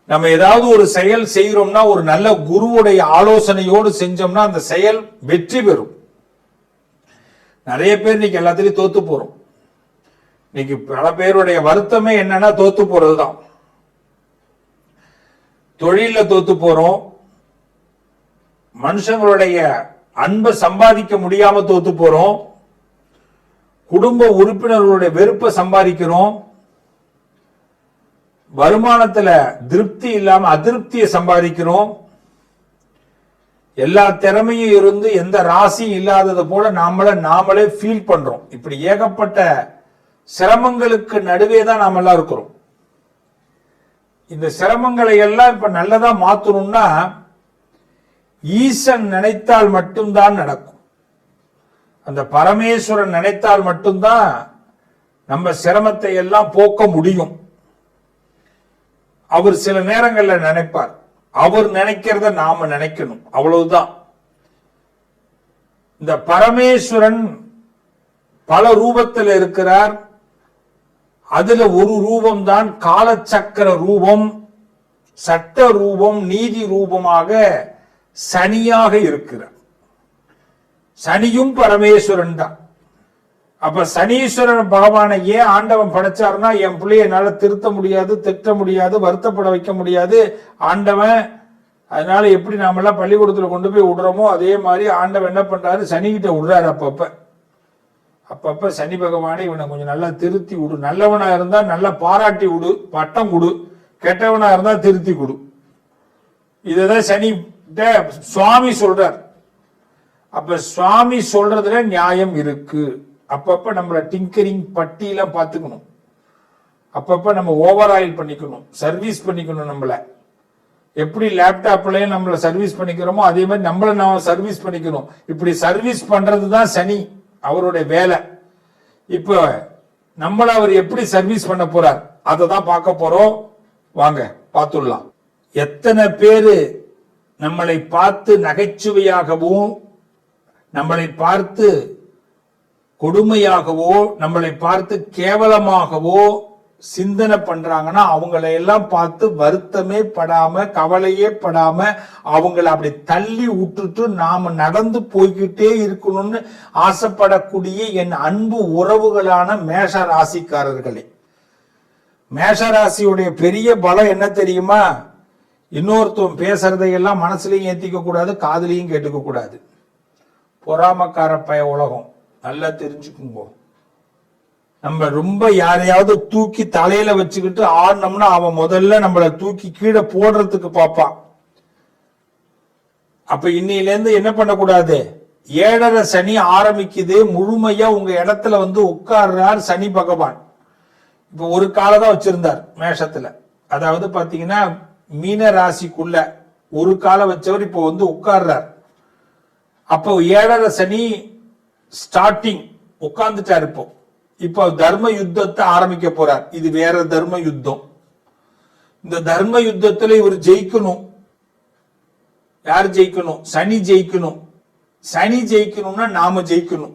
நம்ம ஏதாவது ஒரு செயல் செய்யறோம்னா ஒரு நல்ல குருவுடைய ஆலோசனையோடு செஞ்சோம்னா அந்த செயல் வெற்றி பெறும். நிறைய பேர் இன்னைக்கு எல்லாத்திலையும் தோத்து போறோம். இன்னைக்கு பல பேருடைய வருத்தமே என்னன்னா தோத்து போறதுதான். தொழில தோத்து போறோம், மனுஷங்களுடைய அன்பை சம்பாதிக்க முடியாம தோத்து போறோம், குடும்ப உறுப்பினர்களுடைய வெறுப்பை சம்பாதிக்கிறோம், வருமானத்துல திருப்தி இல்லாம அதிருப்தியை சம்பாதிக்கிறோம். எல்லா திறமையும் இருந்து எந்த ராசியும் இல்லாதது போல நாமளே ஃபீல் பண்றோம். இப்படி ஏகப்பட்ட சிரமங்களுக்கு நடுவே தான் நாம எல்லாம் இருக்கிறோம். இந்த சிரமங்களை எல்லாம் இப்ப நல்லதா மாத்தணும்னா ஈசன் நினைத்தால் மட்டும்தான் நடக்கும். அந்த பரமேஸ்வரன் நினைத்தால் மட்டும்தான் நம்ம சிரமத்தை எல்லாம் போக்க முடியும். அவர் சில நேரங்கள்ல நினைப்பார், அவர் நினைக்கிறத நாம நினைக்கணும், அவ்வளவுதான். இந்த பரமேஸ்வரன் பல ரூபத்தில் இருக்கிறார். அதுல ஒரு ரூபம் தான் காலச்சக்கர ரூபம், சட்ட ரூபம், நீதி ரூபமாக சனியாக இருக்கிறார். சனியும் பரமேஸ்வரன் தான். அப்ப சனீஸ்வரன் பகவானை ஏன் ஆண்டவன் படைச்சாருன்னா, என் பிள்ளைய என்னால திருத்த முடியாது, திட்ட முடியாது, வருத்தப்பட வைக்க முடியாது ஆண்டவன். அதனால எப்படி நாம எல்லாம் பள்ளிக்கூடத்துல கொண்டு போய் விடுறோமோ அதே மாதிரி ஆண்டவன் என்ன பண்றாரு, சனி கிட்ட விடுறாரு. அப்பப்ப சனி பகவானை இவனை கொஞ்சம் நல்லா திருத்தி விடு, நல்லவனா இருந்தா நல்லா பாராட்டி விடு, பட்டம் கொடு, கெட்டவனா இருந்தா திருத்தி கொடு. இதுதான் சனி சுவாமி சொல்றார். அப்ப சுவாமி சொல்றதுல நியாயம் இருக்கு. அப்பப்ப நம்மள டிங்கரிங் பட்டியெல்லாம் பார்த்துக்கணும். அப்பப்ப நம்ம ஓவர் ஆயில் பண்ணிக்கணும், சர்வீஸ் பண்ணிக்கணும். நம்மள எப்படி லேப்டாப்லயும் நம்மள சர்வீஸ் பண்ணிக்கிறோமோ அதே மாதிரி நம்மள நாம சர்வீஸ் பண்ணிக்கணும். இப்படி சர்வீஸ் பண்றதுதான் சனி, அவருடைய வேலை. இப்ப நம்மள அவர் எப்படி சர்வீஸ் பண்ண போறார் அதை தான் பார்க்க போறோம். வாங்க பார்த்துடலாம். எத்தனை பேரு நம்மளை பார்த்து நகைச்சுவையாகவும், நம்மளை பார்த்து கொடுமையாகவோ, நம்மளை பார்த்து கேவலமாகவோ சிந்தனை பண்றாங்கன்னா அவங்களை எல்லாம் பார்த்து வருத்தமே படாம, கவலையே படாம அவங்கள அப்படி தள்ளி விட்டுட்டு நாம நடந்து போய்கிட்டே இருக்கணும்னு ஆசைப்படக்கூடிய என் அன்பு உறவுகளான மேஷ ராசிக்காரர்களே. மேஷ ராசியுடைய பெரிய பலம் என்ன தெரியுமா? இன்னொருத்தவன் பேசுறதையெல்லாம் மனசுலையும் ஏத்திக்க கூடாது, காதலையும் கேட்டுக்க கூடாது. பொறாமக்கார பய உலகம், நல்லா தெரிஞ்சுக்குங்க. நம்ம ரொம்ப யாரையாவது தூக்கி தலையில வச்சுக்கிட்டு ஆடணும்னா அவன் முதல்ல நம்மளை தூக்கி கீழே போடுறதுக்கு பார்ப்பான். அப்ப இன்னையில இருந்து என்ன பண்ணக்கூடாது, 7.5 சனி ஆரம்பிக்குது. முழுமையா உங்க இடத்துல வந்து உட்கார்றார் சனி பகவான். இப்ப ஒரு காலதான் வச்சிருந்தார் மேஷத்துல, அதாவது பாத்தீங்கன்னா மீன ராசிக்குள்ள ஒரு காலம் வச்சவர் இப்ப வந்து உட்கார்றார். அப்போ 7.5 சனி ஸ்டார்டிங் உட்கார்ந்துட்டார். இப்போ தர்ம யுத்தத்தை ஆரம்பிக்க போறார். இது வேற தர்ம யுத்தம். இந்த தர்ம யுத்தத்துல இவர் ஜெயிக்கணும். யார் ஜெயிக்கணும்? சனி ஜெயிக்கணும். சனி ஜெயிக்கணும்னா நாம ஜெயிக்கணும்.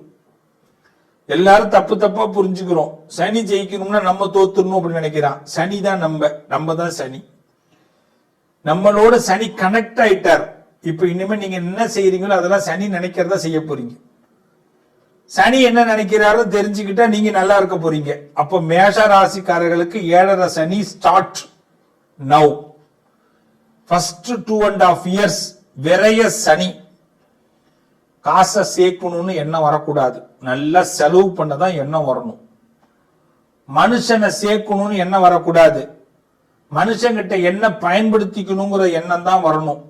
எல்லாரும் தப்பு தப்பா புரிஞ்சுக்கிறோம். சனி ஜெயிக்கணும்னா நம்ம தோத்துடணும் அப்படின்னு நினைக்கிறான். சனி தான் நம்ம தான் சனி. நம்மளோட சனி கனெக்ட் ஆயிட்டார். இப்ப இனிமே நீங்க என்ன செய்யறீங்களோ அதெல்லாம் சனி நினைக்கிறதா செய்ய போறீங்க. சனி என்ன நினைக்கிறாரோ தெரிஞ்சுக்கிட்டா நீங்க நல்லா இருக்க போறீங்க. அப்ப மேஷ ராசிக்காரர்களுக்கு 7.5 சனி ஸ்டார்ட் நவ். ஃபர்ஸ்ட் 2.5 இயர்ஸ் விரைய சனி. காசை சேர்க்கணும்னு எண்ணம் வரக்கூடாது, நல்லா செலவு பண்ணதான் எண்ணம் வரணும். மனுஷனை சேர்க்கணும்னு எண்ணம் வரக்கூடாது, மனுஷங்கிட்ட என்ன பயன்படுத்திக்கணுங்கிற எண்ணம் தான் வரணும்.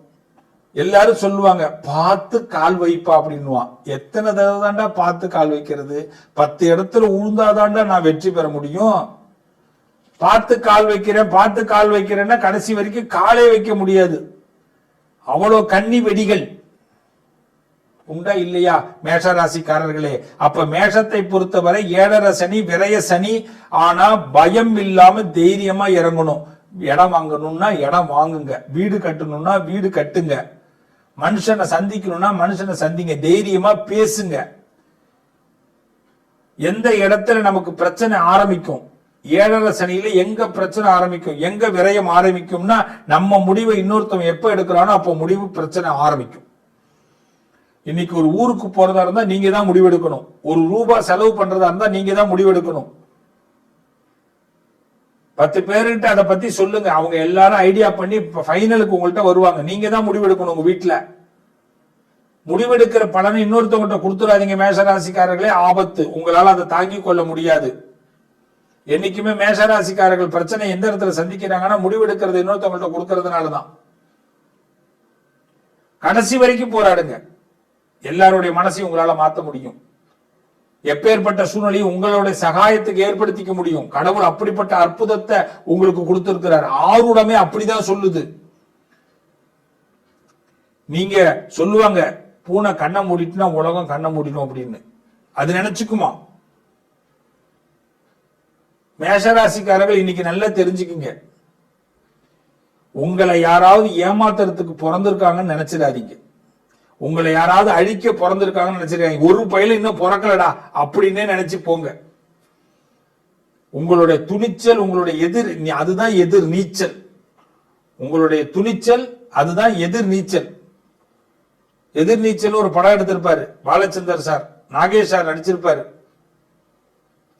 எல்லாரும் சொல்லுவாங்க பார்த்து கால் வைப்பா அப்படின்னுவான். எத்தனை தடவை தாண்டா பார்த்து கால் வைக்கிறது? 10 இடத்துல உழுந்தாதாண்டா நான் வெற்றி பெற முடியும். பார்த்து கால் வைக்கிறேன்னா கடைசி வரைக்கும் காலே வைக்க முடியாது. அவ்வளவு கன்னி வெடிகள் உண்டா இல்லையா மேஷராசிக்காரர்களே? அப்ப மேஷத்தை பொறுத்தவரை 7.5 சனி விரைய சனி. ஆனா பயம் இல்லாம தைரியமா இறங்கணும். இடம் வாங்கணும்னா இடம் வாங்குங்க, வீடு கட்டணும்னா வீடு கட்டுங்க, மனுஷனை சந்திக்கணும்னா மனுஷனை சந்திங்க, தைரியமா பேசுங்க. எந்த இடத்துல நமக்கு பிரச்சனை ஆரம்பிக்கும், ஏழரை சனியில எங்க பிரச்சனை ஆரம்பிக்கும், எங்க விரயம் ஆரம்பிக்கும்னா நம்ம முடிவை இன்னொருத்தவன் எப்ப எடுக்கிறானோ அப்போ முடிவு பிரச்சனை ஆரம்பிக்கும். இன்னைக்கு ஒரு ஊருக்கு போறதா இருந்தா நீங்க தான் முடிவெடுக்கணும். ஒரு ரூபாய் செலவு பண்றதா இருந்தா நீங்க தான் முடிவெடுக்கணும். 10 பேருக்கிட்ட அதை பத்தி சொல்லுங்க, அவங்க எல்லாரும் ஐடியா பண்ணி ஃபைனலுக்கு உங்கள்கிட்ட வருவாங்க. நீங்க தான் முடிவெடுக்கணும். உங்க வீட்டுல முடிவெடுக்கிற பலனை இன்னொருத்தவங்கள்ட்ட கொடுத்துடாதீங்க. மேஷராசிக்காரர்களே, ஆபத்து. உங்களால அதை தாங்கி கொள்ள முடியாது. என்னைக்குமே மேஷராசிக்காரர்கள் பிரச்சனை எந்த இடத்துல சந்திக்கிறாங்கன்னா முடிவெடுக்கிறது இன்னொருத்தவங்கள்ட்ட கொடுக்கறதுனாலதான். கடைசி வரைக்கும் போராடுங்க. எல்லாருடைய மனசையும் உங்களால மாற்ற முடியும். எப்பேற்பட்ட சூழ்நிலையும் உங்களுடைய சகாயத்துக்கு ஏற்படுத்திக்க முடியும். கடவுள் அப்படிப்பட்ட அற்புதத்தை உங்களுக்கு கொடுத்திருக்கிறார். ஆருடமே அப்படிதான் சொல்லுது. நீங்க சொல்லுவாங்க பூனை கண்ணை மூடிட்டுனா உலகம் கண்ணை மூடிடும் அப்படின்னு. அது நினைச்சுக்குமா? மேஷராசிக்காரர்கள் இன்னைக்கு நல்லா தெரிஞ்சுக்குங்க. உங்களை யாராவது ஏமாத்துறதுக்கு பிறந்திருக்காங்கன்னு நினைச்சிடாதீங்க. உங்களை யாராவது அழிக்க பிறந்திருக்காங்கன்னு நினைச்சிருக்காங்க. ஒரு பயில இன்னும் பிறக்கலடா அப்படின்னே நினைச்சு போங்க. உங்களுடைய துணிச்சல், உங்களுடைய எதிர், அதுதான் எதிர் நீச்சல். உங்களுடைய துணிச்சல் அதுதான் எதிர் நீச்சல். எதிர் நீச்சல் ஒரு படம் எடுத்திருப்பாரு பாலச்சந்தர் சார், நாகேஷ் சார் நடிச்சிருப்பாரு.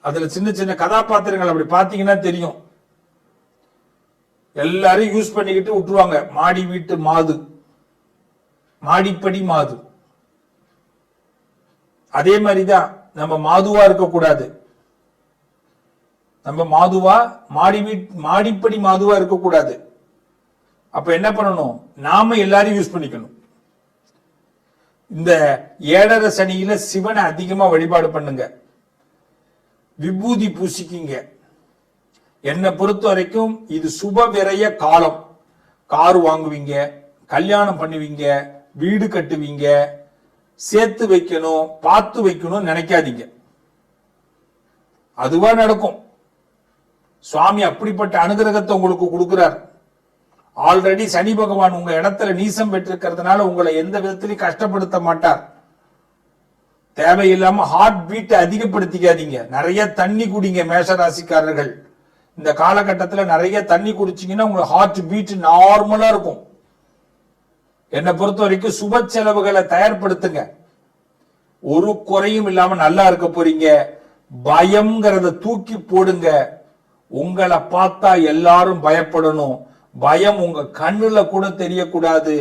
அதுல சின்ன சின்ன கதாபாத்திரங்கள் அப்படி பாத்தீங்கன்னா தெரியும். எல்லாரும் யூஸ் பண்ணிக்கிட்டு விட்டுருவாங்க. மாடி வீட்டு மாது, மாடிப்படி மாது. அதே மாதிரிதான் நம்ம மாதுவா இருக்கக்கூடாது. நம்ம மாதுவா மாடிப்படி மாதுவா இருக்கக்கூடாது. அப்ப என்ன பண்ணணும்? நாம எல்லாரையும் யூஸ் பண்ணிக்கணும். இந்த ஏழரை சனியில சிவனை அதிகமா வழிபாடு பண்ணுங்க. விபூதி பூசிக்கிங்க. என்னை பொறுத்த வரைக்கும் இது சுப விரய காலம். கார் வாங்குவீங்க, கல்யாணம் பண்ணுவீங்க, வீடு கட்டுவீங்க, சேர்த்து வைக்கணும், பார்த்து வைக்கணும் நினைக்காதீங்க. அதுவா நடக்கும். சுவாமி அப்படிப்பட்ட அனுகிரகத்தை உங்களுக்கு கொடுக்கிறார். ஆல்ரெடி சனி பகவான் உங்க இடத்துல நீசம் பெற்றிருக்கிறதுனால உங்களை எந்த விதத்திலையும் கஷ்டப்படுத்த மாட்டார். தேவையில்லாம ஹார்ட் பீட் அதிகப்படுத்திக்காதீங்க. நிறைய தண்ணி குடிங்க மேஷராசிக்காரர்கள். இந்த காலகட்டத்தில் நிறைய தண்ணி குடிச்சீங்கன்னா உங்க ஹார்ட் பீட் நார்மலா இருக்கும். என்னை பொறுத்த வரைக்கும் சுப செலவுகளை தயார்படுத்துங்க. ஒரு குறையும் இல்லாம நல்லா இருக்க போறீங்க. பயம்ங்கிறத தூக்கி போடுங்க. உங்களை பார்த்தா எல்லாரும் பயப்படணும். பயம் உங்க கண்ணுல கூட தெரியக்கூடாது.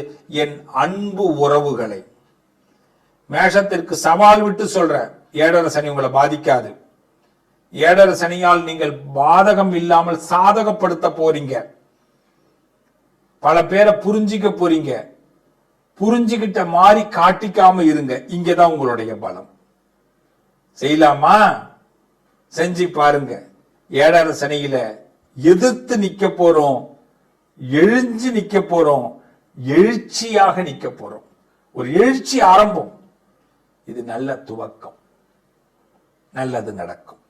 என் அன்பு உறவுகளை, மேஷத்திற்கு சவால் விட்டு சொல்றேன், ஏழரை சனி உங்களை பாதிக்காது. ஏழரை சனியால் நீங்கள் பாதகம் இல்லாமல் சாதகப்படுத்த போறீங்க. பல பேரை புரிஞ்சிக்க போறீங்க. புரிஞ்சுகிட்ட மாதிரி காட்டிக்காம இருங்க. இங்கதான் உங்களுடைய பலம். செய்யலாமா? செஞ்சு பாருங்க. ஏழரை சனியில எதிர்த்து நிக்க போறோம், எழுஞ்சு நிக்க போறோம், எழுச்சியாக நிக்க போறோம். ஒரு எழுச்சி ஆரம்பம். இது நல்ல துவக்கம். நல்லது நடக்கும்.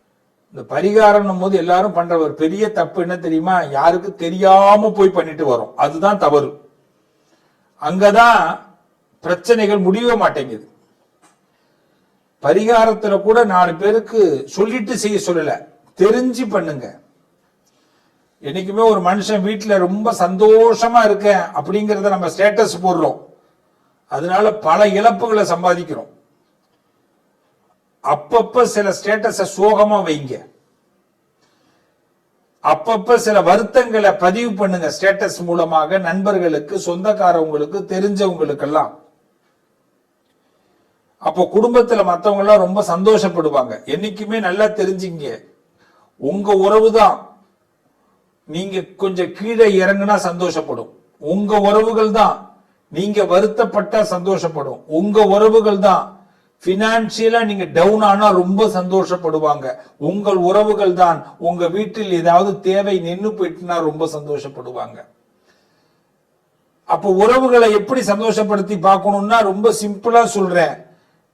இந்த பரிகாரம் போது எல்லாரும் பண்ற ஒரு பெரிய தப்பு என்ன தெரியுமா? யாருக்கு தெரியாம போய் பண்ணிட்டு வரோம். அதுதான் தவறு. அங்கதான் பிரச்சனைகள் முடிய மாட்டேங்குது. பரிகாரத்துல கூட 4 பேருக்கு சொல்லிட்டு செய்ய சொல்லல, தெரிஞ்சு பண்ணுங்க. என்னைக்குமே ஒரு மனுஷன் வீட்டுல ரொம்ப சந்தோஷமா இருக்கேன் அப்படிங்கறத நம்ம ஸ்டேட்டஸ் போடுறோம். அதனால பல இழப்புகளை சம்பாதிக்கிறோம். அப்பப்ப சில ஸ்டேட்டஸ சோகமா வைங்க. அப்பப்ப சில வருத்தங்களை பதிவு பண்ணுங்க ஸ்டேட்டஸ் மூலமாக, நண்பர்களுக்கு, சொந்தக்காரவங்களுக்கு, தெரிஞ்சவங்களுக்கு எல்லாம். அப்போ குடும்பத்துல மத்தவங்க எல்லாம் ரொம்ப சந்தோஷப்படுவாங்க. என்னைக்குமே நல்லா தெரிஞ்சுங்க, உங்க உறவு தான் நீங்க கொஞ்சம் கீழே இறங்குனா சந்தோஷப்படும். உங்க உறவுகள் தான் நீங்க வருத்தப்பட்டா சந்தோஷப்படும். உங்க உறவுகள் தான் பினான்சியலா நீங்க டவுன் ஆனா ரொம்ப சந்தோஷப்படுவாங்க. உங்கள் உறவுகள் தான் உங்க வீட்டில் ஏதாவது தேவை நின்று போயிட்டுனா ரொம்ப சந்தோஷப்படுவாங்க. அப்போ உறவுகளை எப்படி சந்தோஷப்படுத்தி பார்க்கணும்னா ரொம்ப சிம்பிளா சொல்றேன்.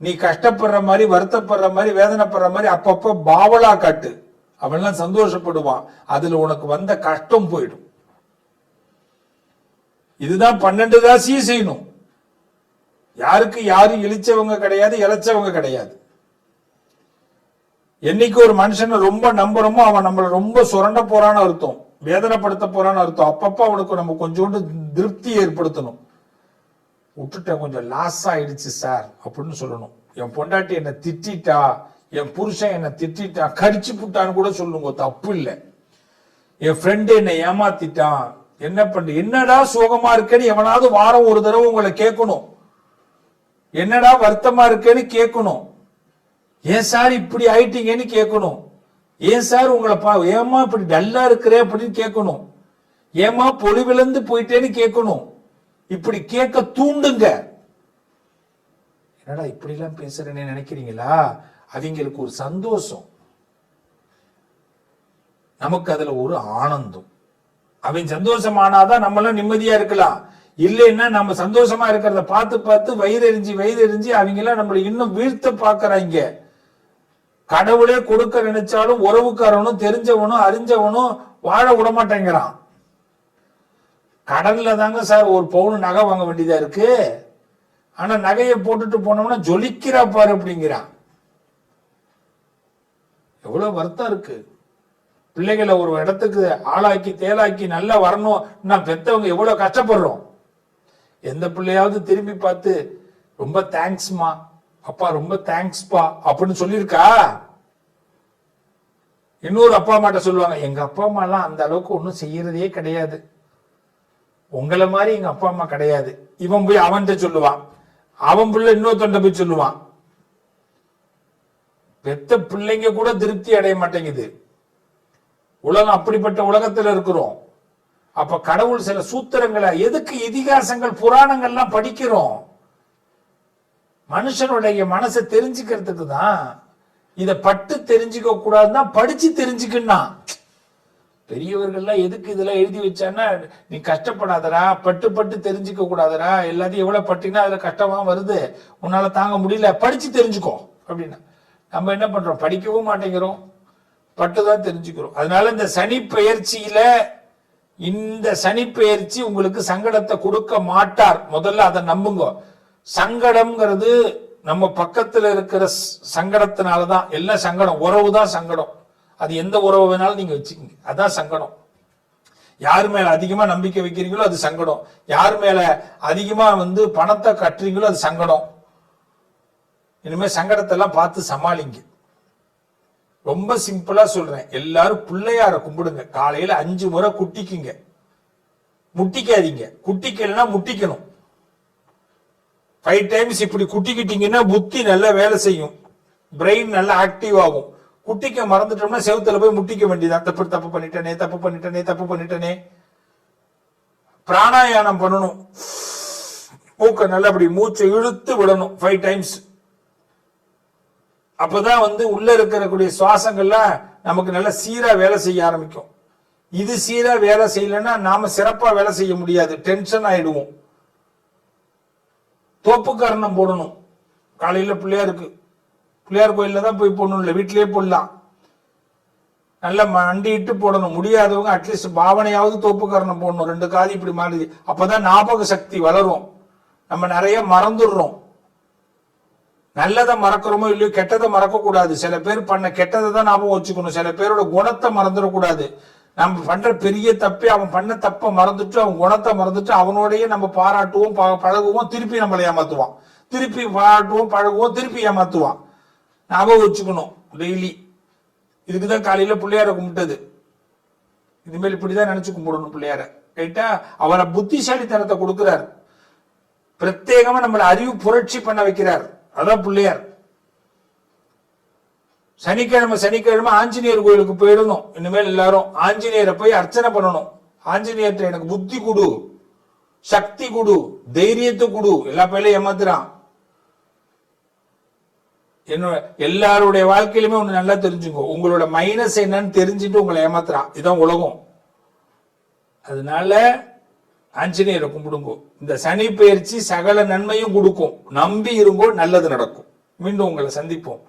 நீ கஷ்டப்படுற மாதிரி, வருத்தப்படுற மாதிரி, வேதனைப்படுற மாதிரி அப்பப்ப பாவலா காட்டு. அவன்லாம் சந்தோஷப்படுவான். அதுல உனக்கு வந்த கஷ்டம் போயிடும். இதுதான் 12 ராசியும் செய்யணும். யாருக்கு யாரும் இழிச்சவங்க கிடையாது, இழைச்சவங்க கிடையாது. என்னைக்கு ஒரு மனுஷனை ரொம்ப நம்புறோமோ அவன் நம்மள ரொம்ப சுரண்ட போறான்னு அர்த்தம், வேதனைப்படுத்த போறான்னு அர்த்தம். அப்பப்ப அவனுக்கு நம்ம கொஞ்சோண்டு திருப்தி ஏற்படுத்தணும். விட்டுட்டேன், கொஞ்சம் லாஸ் ஆயிடுச்சு சார் அப்படின்னு சொல்லணும். என் பொண்டாட்டி என்ன திட்டா, என் புருஷன் என்ன திட்டா, கடிச்சு புட்டான்னு கூட சொல்லுங்க, தப்பு இல்லை. என் ஃப்ரெண்டு என்னை ஏமாத்திட்டான், என்ன பண்ண, என்னடா சோகமா இருக்கேன்னு எவனாவது வாரம் ஒரு தடவை உங்களை கேட்கணும். என்னடா வருத்தமா இருக்கேன்னு கேட்கணும். ஏன் சார் இப்படி ஆயிட்டீங்கன்னு கேட்கணும். ஏன் சார் உங்களை ஏமா இப்படி டல்லா இருக்கிறே அப்படின்னு கேட்கணும். ஏமா பொலிவிழந்து போயிட்டேன்னு கேட்கணும். இப்படி கேட்க தூண்டுங்க. என்னடா இப்படி எல்லாம் பேசுறேன்னு நினைக்கிறீங்களா? அவங்களுக்கு ஒரு சந்தோஷம், நமக்கு அதுல ஒரு ஆனந்தம். அவன் சந்தோஷமானாதான் நம்மளாம் நிம்மதியா இருக்கலாம். இல்லைன்னா நம்ம சந்தோஷமா இருக்கிறத பார்த்து பார்த்து வயிறெறிஞ்சி அவங்க எல்லாம் நம்மளை இன்னும் வீழ்த்த பாக்குறாங்க. கடவுளே கொடுக்க நினைச்சாலும் உறவுக்காரனும் தெரிஞ்சவனும் அறிஞ்சவனும் வாழ விட மாட்டேங்கிறான். கடன்ல தாங்க சார் ஒரு பவுன் நகை வாங்க வேண்டியதா இருக்கு. ஆனா நகையை போட்டுட்டு போனோம்னா ஜொலிக்கிறா பாரு அப்படிங்கிறான். எவ்வளவு வருத்தம் இருக்கு. பிள்ளைகளை ஒரு இடத்துக்கு ஆளாக்கி தேலாக்கி நல்லா வரணும், நான் பெத்தவங்க எவ்வளவு கஷ்டப்படுறோம். எந்த பிள்ளையாவது திரும்பி பார்த்து ரொம்ப தேங்க்ஸ்மா அப்பா, ரொம்ப தேங்க்ஸ்பா அப்படின்னு சொல்லியிருக்கா? இன்னொரு அப்பா அம்மாட்ட சொல்லுவாங்க, எங்க அப்பா அம்மா எல்லாம் அந்த அளவுக்கு ஒன்றும் செய்யறதே கிடையாது, உங்களை மாதிரி எங்க அப்பா அம்மா கிடையாது. இவன் போய் அவன்கிட்ட சொல்லுவான், அவன் பிள்ளை இன்னொருத்தன் போய் சொல்லுவான். பெத்த பிள்ளைங்க கூட திருப்தி அடைய மாட்டேங்குது. உலகம் அப்படிப்பட்ட உலகத்துல இருக்கிறோம். அப்ப கடவுள் சில சூத்திரங்களை, எதுக்கு இதிகாசங்கள் புராணங்கள்லாம் படிக்கிறோம்? மனுஷனுடைய மனசை தெரிஞ்சுக்கிறதுக்கு தான். இதை பட்டு தெரிஞ்சுக்க கூடாதுன்னா படிச்சு தெரிஞ்சுக்கன்னா. பெரியவர்கள்லாம் எதுக்கு இதெல்லாம் எழுதி வச்சான்னா, நீ கஷ்டப்படாதரா, பட்டு பட்டு தெரிஞ்சுக்க கூடாதரா, எல்லாத்தையும் எவ்வளவு பட்டினா அதுல கஷ்டமா வருது, உன்னால தாங்க முடியல, படிச்சு தெரிஞ்சுக்கோ அப்படின்னா. நம்ம என்ன பண்றோம்? படிக்கவும் மாட்டேங்கிறோம், பட்டுதான் தெரிஞ்சுக்கிறோம். அதனால இந்த சனி பெயர்ச்சியில, இந்த சனி பெயர்ச்சி உங்களுக்கு சங்கடத்தை கொடுக்க மாட்டார். முதல்ல அதை நம்புங்க. சங்கடம்ங்கிறது நம்ம பக்கத்துல இருக்கிற சங்கடத்தினாலதான். எல்லாம் சங்கடம், உறவு தான் சங்கடம். அது எந்த உறவு வேணாலும் நீங்க வச்சுக்கோங்க, அதான் சங்கடம். யாரு மேல அதிகமா நம்பிக்கை வைக்கிறீங்களோ அது சங்கடம். யார் மேல அதிகமா பணத்தை கட்டுறீங்களோ அது சங்கடம். இனிமே சங்கடத்தை எல்லாம் பார்த்து சமாளிங்க. ரொம்ப சிம்பிளா சொல்றேன், எல்லாரும் பிள்ளையார கும்பிடுங்க. காலையில 5 முறை குட்டிக்குங்க, முட்டிக்காதீங்க. குட்டிக்கலன்னா முட்டிக்கணும். 5 டைம்ஸ் இப்படி குட்டிக்கிட்டீங்கன்னா புத்தி நல்லா வேலை செய்யும், பிரெயின் நல்லா ஆக்டிவ் ஆகும். குட்டிக்க மறந்துட்டோம்னா செவுத்துல போய் முட்டிக்க வேண்டியதான். தப்பு பண்ணிட்டனே. பிராணாயாமம் பண்ணணும். மூக்க நல்லா அப்படி மூச்சை இழுத்து விடணும் 5 டைம்ஸ். அப்பதான் உள்ள இருக்கக்கூடிய சுவாசங்கள்லாம் நமக்கு நல்ல சீரா வேலை செய்ய ஆரம்பிக்கும். இது சீரா வேலை செய்யலன்னா நாம சிறப்பா வேலை செய்ய முடியாது, டென்ஷன் ஆயிடுவோம். தோப்பு கரணம் போடணும். காலையில பிள்ளையார் கோயில்ல தான் போய் போடணும், இல்லை வீட்டிலேயே போடலாம். நல்லா மண்டிட்டு போடணும். முடியாதவங்க அட்லீஸ்ட் பாவனையாவது தோப்பு கரணம் போடணும். 2 காதி இப்படி மாறுது. அப்பதான் ஞாபக சக்தி வளரும். நம்ம நிறைய மறந்துடுறோம். நல்லதை மறக்கிறோமோ இல்லையோ, கெட்டதை மறக்க கூடாது. சில பேர் பண்ண கெட்டதை தான் ஞாபகம் வச்சுக்கணும். சில பேரோட குணத்தை மறந்துடக்கூடாது. நம்ம பண்ற பெரிய தப்பே அவன் பண்ண தப்ப மறந்துட்டு, அவன் குணத்தை மறந்துட்டு, அவனோடய நம்ம பாராட்டுவோம், பழகுவோம், திருப்பி நம்மளை ஏமாத்துவான். திருப்பி பாராட்டுவோம், பழகுவோம், திருப்பி ஏமாத்துவான். ஞாபகம் வச்சுக்கணும் டெய்லி. இதுக்குதான் காலையில பிள்ளையார கும்பிட்டது. இனிமேல் இப்படிதான் நினைச்சு கும்பிடணும் பிள்ளையார. ரைட்டா? அவரை புத்திசாலித்தனத்தை கொடுக்கிறார். பிரத்யேகமா நம்மளை அறிவு புரட்சி பண்ண வைக்கிறார். அதான் பிள்ளையார். சனிக்கிழமை ஆஞ்சநேயர் கோயிலுக்கு போயிடணும். இனிமேல் எல்லாரும் ஆஞ்சநேயரை போய் அர்ச்சனை பண்ணணும். ஆஞ்சநேயர்கிட்ட எனக்கு புத்தி கொடு, சக்தி கொடு, தைரியத்தை கொடு. எல்லா பேரையும் ஏமாத்துறான். என்னோட எல்லாருடைய வாழ்க்கையிலுமே ஒண்ணு நல்லா தெரிஞ்சுக்கோ, உங்களோட மைனஸ் என்னன்னு தெரிஞ்சுட்டு உங்களை ஏமாத்துறான். இதுதான் உலகம். அதனால ஆஞ்சநேயரை கும்பிடுங்கோ. இந்த சனி பெயர்ச்சி சகல நன்மையும் கொடுக்கும். நம்பி இருங்கோ, நல்லது நடக்கும். மீண்டும் உங்களை சந்திப்போம்.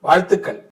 வாழ்த்துக்கள்.